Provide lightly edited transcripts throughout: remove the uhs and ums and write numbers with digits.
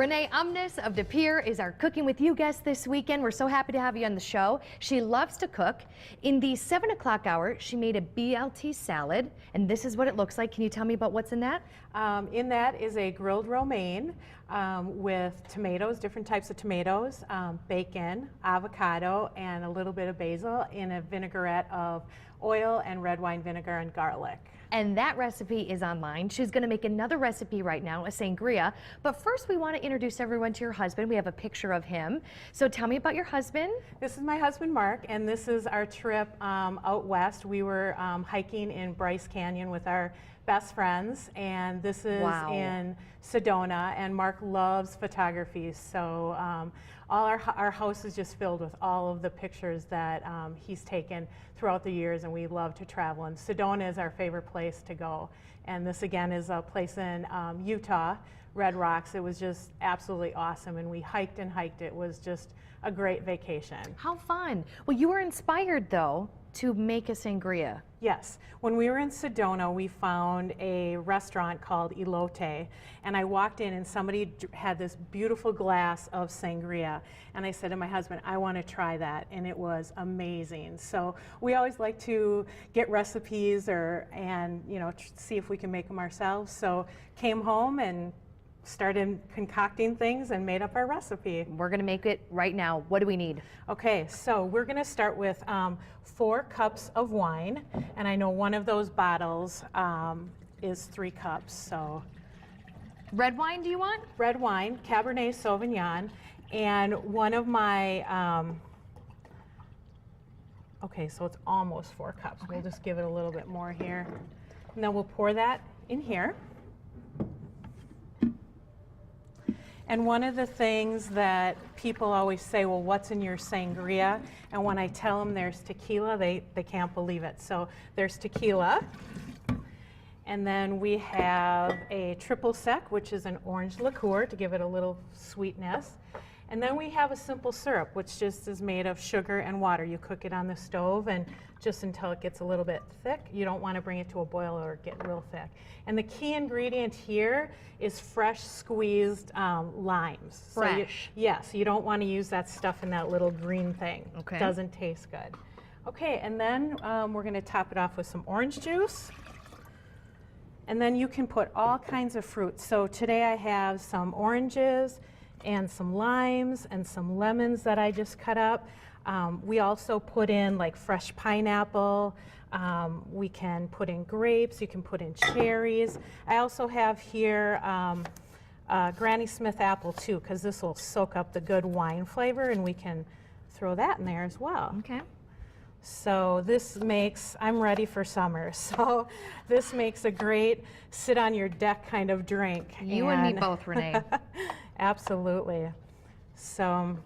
Renee Umnus of Pere is our Cooking With You guest this weekend. We're so happy to have you on the show. She loves to cook. In the 7 o'clock hour, she made a BLT salad, and this is what it looks like. Can you tell me about what's in that? In that is a grilled romaine with tomatoes, different types of tomatoes, bacon, avocado, and a little bit of basil in a vinaigrette of oil and red wine vinegar and garlic. And that recipe is online. She's going to make another recipe right now, a sangria. But first, we want to introduce everyone to your husband. We have a picture of him. So tell me about your husband. This is my husband, Mark, and this is our trip out west. We were hiking in Bryce Canyon with our best friends, and this is in Sedona, and Mark loves photography, so all our house is just filled with all of the pictures that he's taken throughout the years, and we love to travel, and Sedona is our favorite place to go. And this again is a place in Utah, Red Rocks. It was just absolutely awesome, and we hiked and hiked. It was just a great vacation. How fun. Well, you were inspired though to make a sangria. Yes. When we were in Sedona, we found a restaurant called Elote, and I walked in and somebody had this beautiful glass of sangria, and I said to my husband, I want to try that, and it was amazing. So we always like to get recipes and you know, see if we can make them ourselves. So came home and started concocting things and made up our recipe. We're going to make it right now. What do we need? Okay, so we're going to start with 4 cups of wine, and I know one of those bottles is 3 cups. So red wine, do you want? Red wine, Cabernet Sauvignon, and one of my okay, so it's almost 4 cups. Okay. We'll just give it a little bit more here, and then we'll pour that in here. And one of the things that people always say, well, what's in your sangria? And when I tell them there's tequila, they can't believe it. So there's tequila. And then we have a triple sec, which is an orange liqueur to give it a little sweetness. And then we have a simple syrup, which just is made of sugar and water. You cook it on the stove and just until it gets a little bit thick. You don't want to bring it to a boil or get real thick. And the key ingredient here is fresh squeezed limes. Fresh? So yes, you don't want to use that stuff in that little green thing. Okay. It doesn't taste good. Okay, and then we're going to top it off with some orange juice. And then you can put all kinds of fruits. So today I have some oranges and some limes and some lemons that I just cut up. We also put in like fresh pineapple. We can put in grapes. You can put in cherries. I also have here Granny Smith apple too, because this will soak up the good wine flavor, and we can throw that in there as well. Okay. So this makes, I'm ready for summer, so this makes a great sit on your deck kind of drink. You and me both, Renee. Absolutely. So,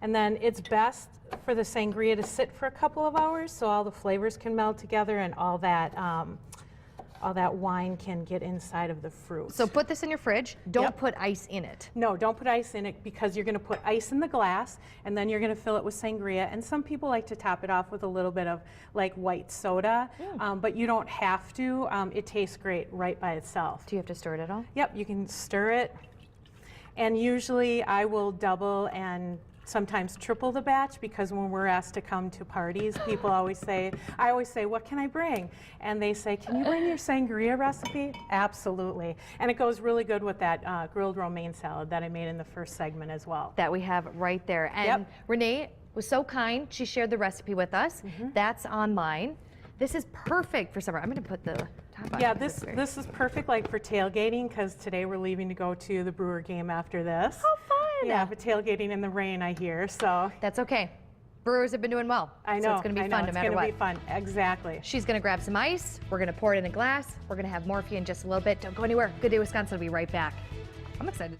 and then it's best for the sangria to sit for a couple of hours so all the flavors can meld together and all that wine can get inside of the fruit. So put this in your fridge. Don't put ice in it. No, don't put ice in it, because you're going to put ice in the glass and then you're going to fill it with sangria. And some people like to top it off with a little bit of like white soda, but you don't have to. It tastes great right by itself. Do you have to stir it at all? Yep, you can stir it. And usually I will double and sometimes triple the batch, because when we're asked to come to parties, people always say, I always say, what can I bring? And they say, can you bring your sangria recipe? Absolutely. And it goes really good with that grilled romaine salad that I made in the first segment as well. That we have right there. And Renee was so kind. She shared the recipe with us. That's online. This is perfect for summer. I'm going to put the top on. Yeah, this is perfect like for tailgating, because today we're leaving to go to the Brewer game after this. How fun! Yeah, but tailgating in the rain, I hear, so. That's okay. Brewers have been doing well. I know. So it's going to be fun no matter what. It's going to be fun, exactly. She's going to grab some ice. We're going to pour it in a glass. We're going to have more for you in just a little bit. Don't go anywhere. Good Day Wisconsin will be right back. I'm excited.